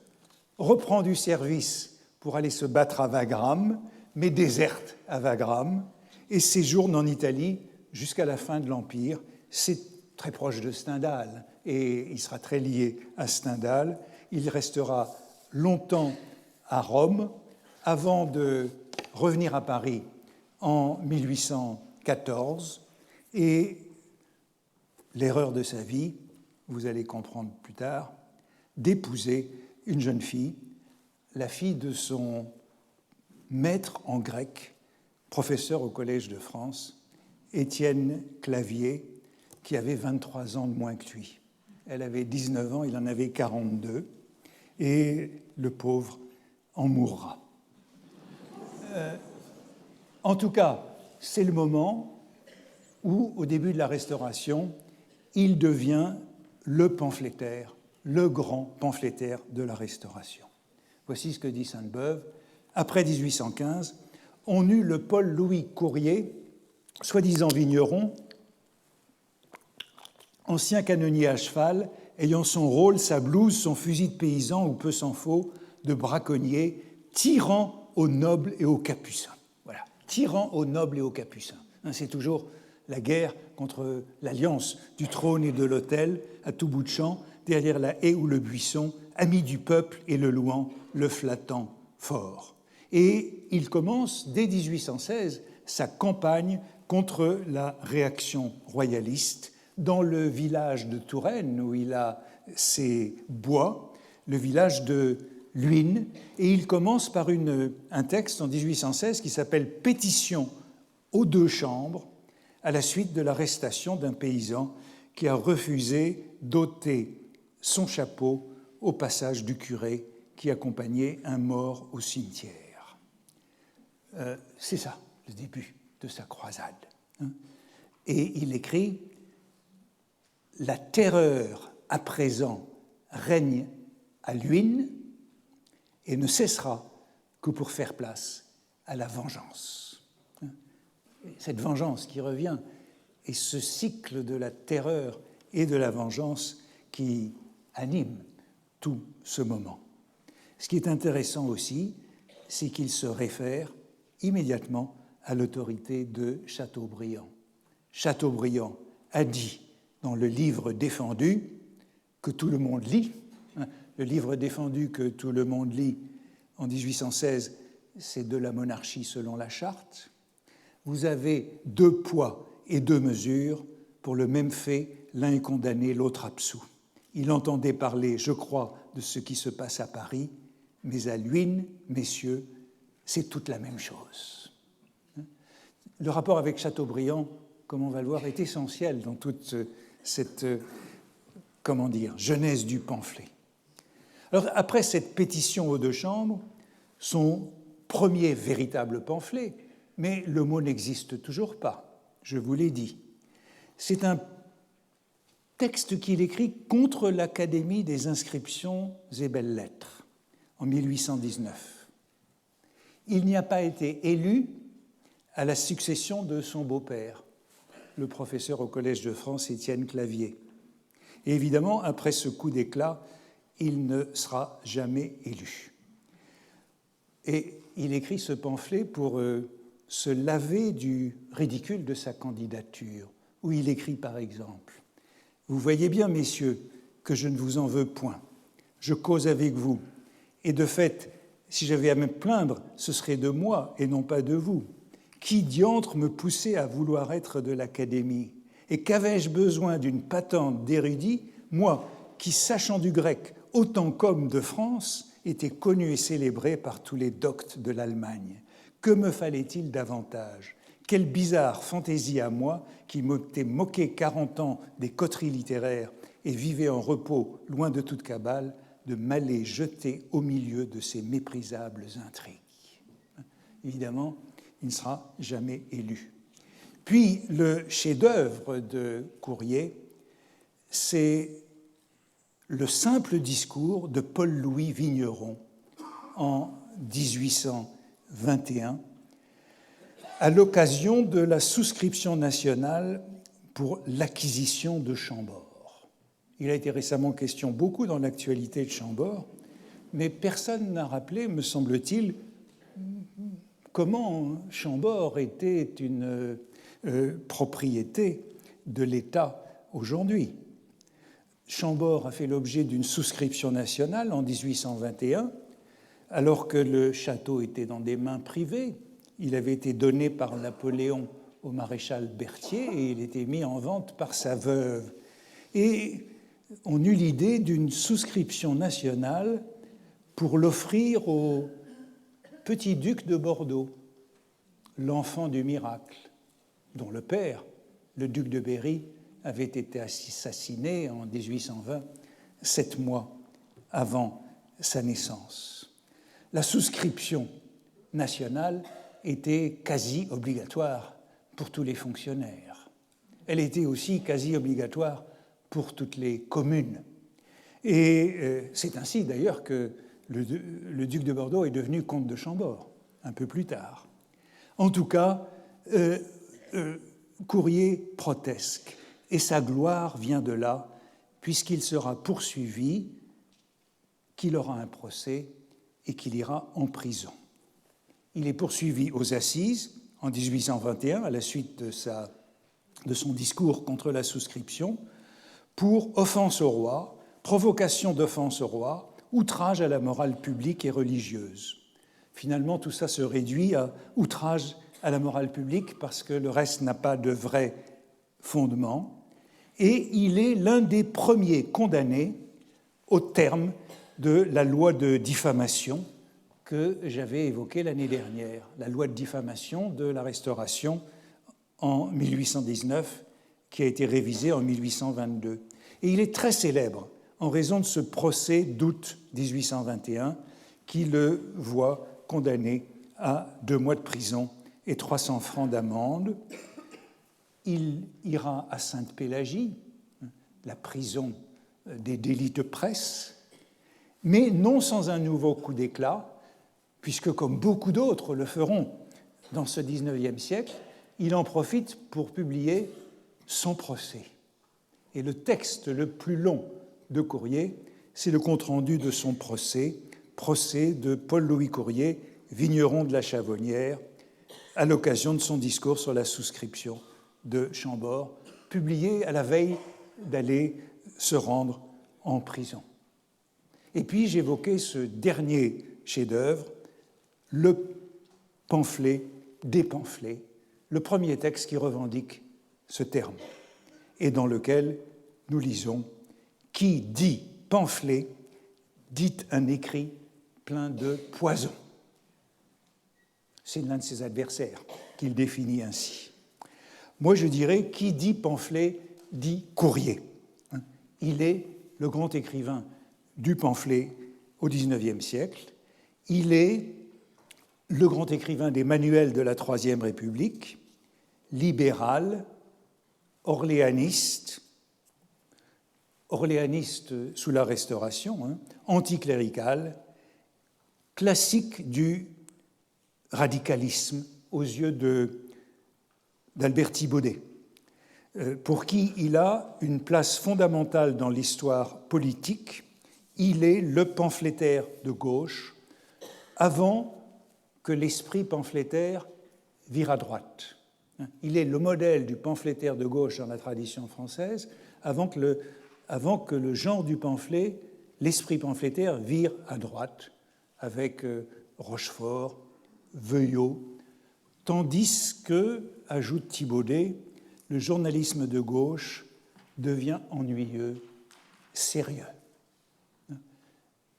Speaker 1: reprend du service pour aller se battre à Wagram, mais déserte à Wagram et séjourne en Italie jusqu'à la fin de l'Empire. C'est très proche de Stendhal et il sera très lié à Stendhal. Il restera longtemps à Rome avant de revenir à Paris en 1814 et l'erreur de sa vie, vous allez comprendre plus tard, d'épouser une jeune fille, la fille de son maître en grec, professeur au Collège de France, Étienne Clavier, qui avait 23 ans de moins que lui. Elle avait 19 ans, il en avait 42, et le pauvre en mourra. En tout cas, c'est le moment où, au début de la Restauration, il devient le pamphlétaire, le grand pamphlétaire de la Restauration. Voici ce que dit Sainte-Beuve. Après 1815, on eut le Paul-Louis Courrier, soi-disant vigneron, ancien canonnier à cheval, ayant son rôle, sa blouse, son fusil de paysan, ou peu s'en faut, de braconnier, tirant aux nobles et aux capucins. Voilà, tirant aux nobles et aux capucins. C'est toujours la guerre contre l'alliance du trône et de l'autel, à tout bout de champ, derrière la haie ou le buisson, ami du peuple et le louant, le flattant fort. Et il commence, dès 1816, sa campagne contre la réaction royaliste dans le village de Touraine, où il a ses bois, le village de Luynes, et il commence par un texte en 1816 qui s'appelle « Pétition aux deux chambres », à la suite de l'arrestation d'un paysan qui a refusé d'ôter son chapeau au passage du curé qui accompagnait un mort au cimetière. C'est ça, le début de sa croisade. Et il écrit « La terreur à présent règne à Luynes et ne cessera que pour faire place à la vengeance. » Cette vengeance qui revient et ce cycle de la terreur et de la vengeance qui anime tout ce moment. Ce qui est intéressant aussi, c'est qu'il se réfère immédiatement à l'autorité de Chateaubriand. Chateaubriand a dit dans le livre défendu que tout le monde lit, le livre défendu que tout le monde lit en 1816, c'est de la monarchie selon la charte. Vous avez 2 poids et 2 mesures. Pour le même fait, l'un est condamné, l'autre absous. Il entendait parler, je crois, de ce qui se passe à Paris, mais à Luynes, messieurs, c'est toute la même chose. Le rapport avec Chateaubriand, comme on va le voir, est essentiel dans toute cette, genèse du pamphlet. Alors, après cette pétition aux 2 chambres, son premier véritable pamphlet, mais le mot n'existe toujours pas, je vous l'ai dit. C'est un texte qu'il écrit contre l'Académie des inscriptions et belles-lettres en 1819. Il n'y a pas été élu à la succession de son beau-père, le professeur au Collège de France, Étienne Clavier. Et évidemment, après ce coup d'éclat, il ne sera jamais élu. Et il écrit ce pamphlet pour se laver du ridicule de sa candidature, où il écrit par exemple « Vous voyez bien, messieurs, que je ne vous en veux point. Je cause avec vous, et de fait, si j'avais à me plaindre, ce serait de moi et non pas de vous. Qui diantre me poussait à vouloir être de l'Académie? Et qu'avais-je besoin d'une patente d'érudit, moi qui, sachant du grec autant qu'homme de France, était connu et célébré par tous les doctes de l'Allemagne? Que me fallait-il davantage? Quelle bizarre fantaisie à moi, qui m'étais moqué 40 ans des coteries littéraires et vivais en repos, loin de toute cabale, de m'aller jeter au milieu de ces méprisables intrigues. » Évidemment, il ne sera jamais élu. Puis, le chef-d'œuvre de Courier, c'est le simple discours de Paul-Louis Vigneron en 1821, à l'occasion de la souscription nationale pour l'acquisition de Chambord. Il a été récemment question beaucoup dans l'actualité de Chambord, mais personne n'a rappelé, me semble-t-il, comment Chambord était une propriété de l'État aujourd'hui. Chambord a fait l'objet d'une souscription nationale en 1821, alors que le château était dans des mains privées. Il avait été donné par Napoléon au maréchal Berthier et il était mis en vente par sa veuve. Et on eut l'idée d'une souscription nationale pour l'offrir au petit duc de Bordeaux, l'enfant du miracle, dont le père, le duc de Berry, avait été assassiné en 1820, 7 mois avant sa naissance. La souscription nationale était quasi obligatoire pour tous les fonctionnaires. Elle était aussi quasi obligatoire pour toutes les communes. Et c'est ainsi d'ailleurs que le duc de Bordeaux est devenu comte de Chambord, un peu plus tard. En tout cas, Courier proteste, et sa gloire vient de là, puisqu'il sera poursuivi, qu'il aura un procès et qu'il ira en prison. Il est poursuivi aux assises en 1821, à la suite de son discours contre la souscription, pour offense au roi, provocation d'offense au roi, outrage à la morale publique et religieuse. Finalement, tout ça se réduit à outrage à la morale publique parce que le reste n'a pas de vrai fondement. Et il est l'un des premiers condamnés au terme de la loi de diffamation que j'avais évoquée l'année dernière, la loi de diffamation de la Restauration en 1819, qui a été révisée en 1822. Et il est très célèbre en raison de ce procès d'août 1821 qui le voit condamné à 2 mois de prison et 300 francs d'amende. Il ira à Sainte-Pélagie, la prison des délits de presse, mais non sans un nouveau coup d'éclat, puisque comme beaucoup d'autres le feront dans ce XIXe siècle, il en profite pour publier son procès. Et le texte le plus long de Courier, c'est le compte-rendu de son procès de Paul-Louis Courier, vigneron de la Chavonnière, à l'occasion de son discours sur la souscription de Chambord, publié à la veille d'aller se rendre en prison. Et puis j'évoquais ce dernier chef-d'œuvre, le pamphlet des pamphlets, le premier texte qui revendique ce terme, et dans lequel nous lisons « Qui dit pamphlet dit un écrit plein de poison ». C'est l'un de ses adversaires qu'il définit ainsi. Moi, je dirais « Qui dit pamphlet dit courrier ». Il est le grand écrivain du pamphlet au XIXe siècle. Il est le grand écrivain des manuels de la Troisième République, libéral, orléaniste sous la Restauration, anticlérical, classique du radicalisme aux yeux d'Albert Thibaudet, pour qui il a une place fondamentale dans l'histoire politique. Il est le pamphlétaire de gauche avant que l'esprit pamphlétaire vire à droite. Il est le modèle du pamphlétaire de gauche dans la tradition française avant que le genre du pamphlet, l'esprit pamphlétaire, vire à droite avec Rochefort, Veuillot, tandis que, ajoute Thibaudet, le journalisme de gauche devient ennuyeux, sérieux.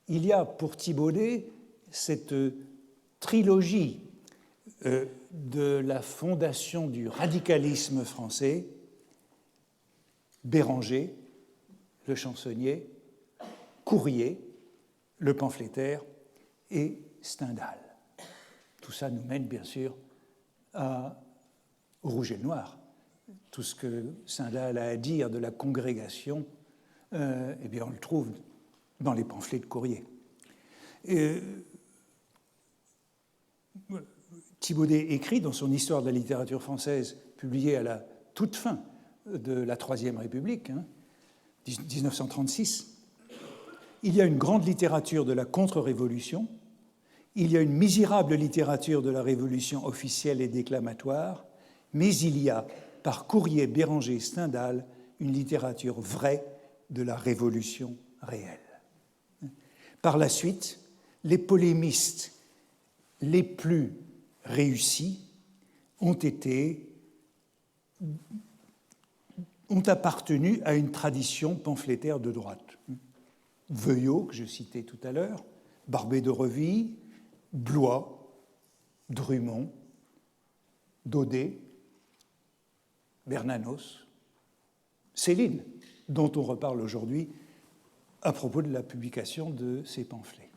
Speaker 1: Il y a pour Thibaudet cette trilogie de la fondation du radicalisme français, Béranger, le chansonnier, Courrier, le pamphlétaire, et Stendhal. Tout ça nous mène bien sûr au Rouge et le Noir. Tout ce que Stendhal a à dire de la congrégation, eh bien on le trouve dans les pamphlets de Courrier. Thibaudet écrit dans son Histoire de la littérature française, publiée à la toute fin de la Troisième République, 1936, il y a une grande littérature de la contre-révolution, il y a une misérable littérature de la révolution officielle et déclamatoire, mais il y a, par Courrier, Béranger, Stendhal, une littérature vraie de la révolution réelle. Par la suite, les polémistes les plus réussis ont appartenu à une tradition pamphlétaire de droite. Veuillot, que je citais tout à l'heure, Barbé d'Aurevilly, Blois, Drummond, Daudet, Bernanos, Céline, dont on reparle aujourd'hui à propos de la publication de ces pamphlets.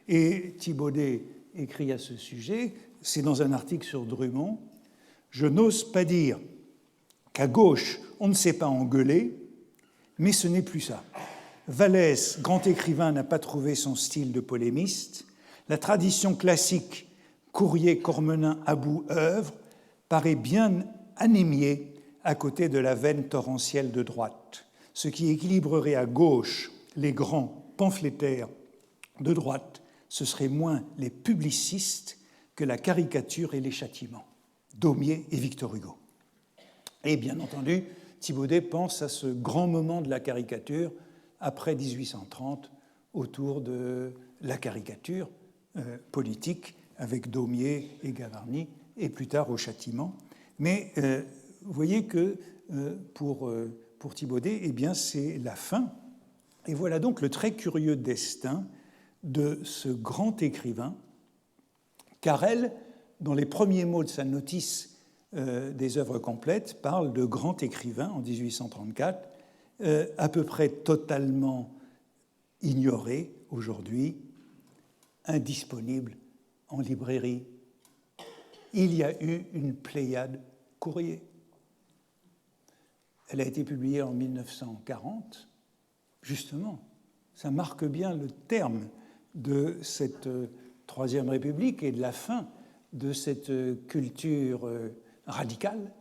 Speaker 1: Et Thibaudet écrit à ce sujet, c'est dans un article sur Drummond, « Je n'ose pas dire qu'à gauche, on ne sait pas engueuler, mais ce n'est plus ça. Vallès, grand écrivain, n'a pas trouvé son style de polémiste. La tradition classique, Courrier, Cormenin, About, œuvre, paraît bien anémiée à côté de la veine torrentielle de droite. Ce qui équilibrerait à gauche les grands pamphlétaires de droite, ce serait moins les publicistes que la caricature et les châtiments. Daumier et Victor Hugo. » Et bien entendu, Thibaudet pense à ce grand moment de la caricature après 1830, autour de la caricature politique avec Daumier et Gavarni, et plus tard au châtiment. Mais vous voyez que pour Thibaudet, eh bien, c'est la fin. Et voilà donc le très curieux destin de ce grand écrivain. Carrel, dans les premiers mots de sa notice des œuvres complètes, parle de grand écrivain en 1834, à peu près totalement ignoré aujourd'hui, indisponible en librairie. Il y a eu une Pléiade Courrier. Elle a été publiée en 1940. Justement, ça marque bien le terme de cette Troisième République et de la fin de cette culture radicale.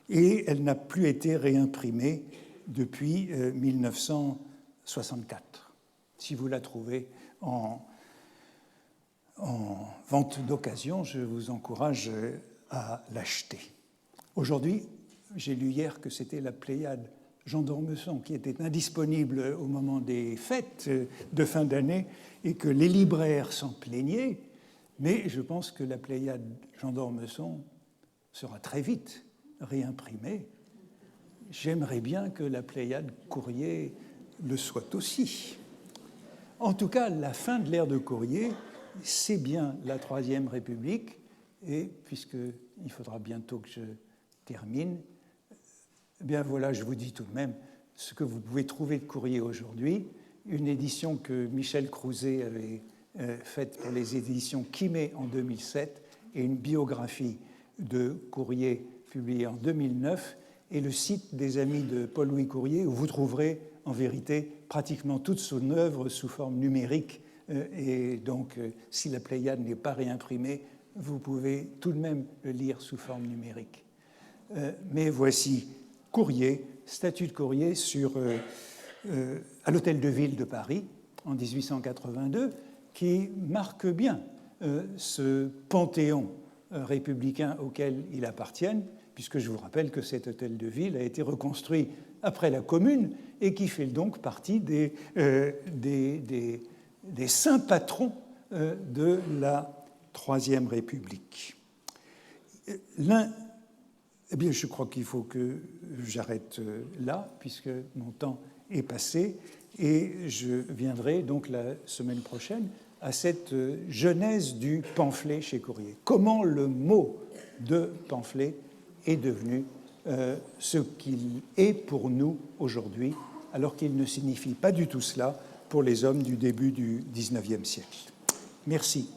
Speaker 1: Et elle n'a plus été réimprimée depuis 1964. Si vous la trouvez en vente d'occasion, je vous encourage à l'acheter. Aujourd'hui, j'ai lu hier que c'était la Pléiade Jean d'Ormesson qui était indisponible au moment des fêtes de fin d'année et que les libraires s'en plaignaient, mais je pense que la Pléiade Jean d'Ormesson sera très vite réimprimée. J'aimerais bien que la Pléiade Courrier le soit aussi. En tout cas, la fin de l'ère de Courrier, c'est bien la Troisième République, et puisqu'il faudra bientôt que je termine, eh bien voilà, je vous dis tout de même ce que vous pouvez trouver de Courrier aujourd'hui, une édition que Michel Crouzet avait faite pour les éditions Quimay en 2007, et une biographie de Courrier publiée en 2009, et le site des amis de Paul-Louis Courrier, où vous trouverez en vérité pratiquement toute son œuvre sous forme numérique. Et donc, si la Pléiade n'est pas réimprimée, vous pouvez tout de même le lire sous forme numérique. Mais voici Courrier, statue de Courrier à l'Hôtel de Ville de Paris en 1882, qui marque bien ce panthéon républicain auquel il appartient, puisque je vous rappelle que cet hôtel de ville a été reconstruit après la Commune et qui fait donc partie des saints patrons de la Troisième République. Eh bien, je crois qu'il faut que j'arrête là, puisque mon temps est passé, et je viendrai donc la semaine prochaine à cette genèse du pamphlet chez Courrier. Comment le mot de pamphlet est devenu ce qu'il est pour nous aujourd'hui, alors qu'il ne signifie pas du tout cela pour les hommes du début du XIXe siècle. Merci.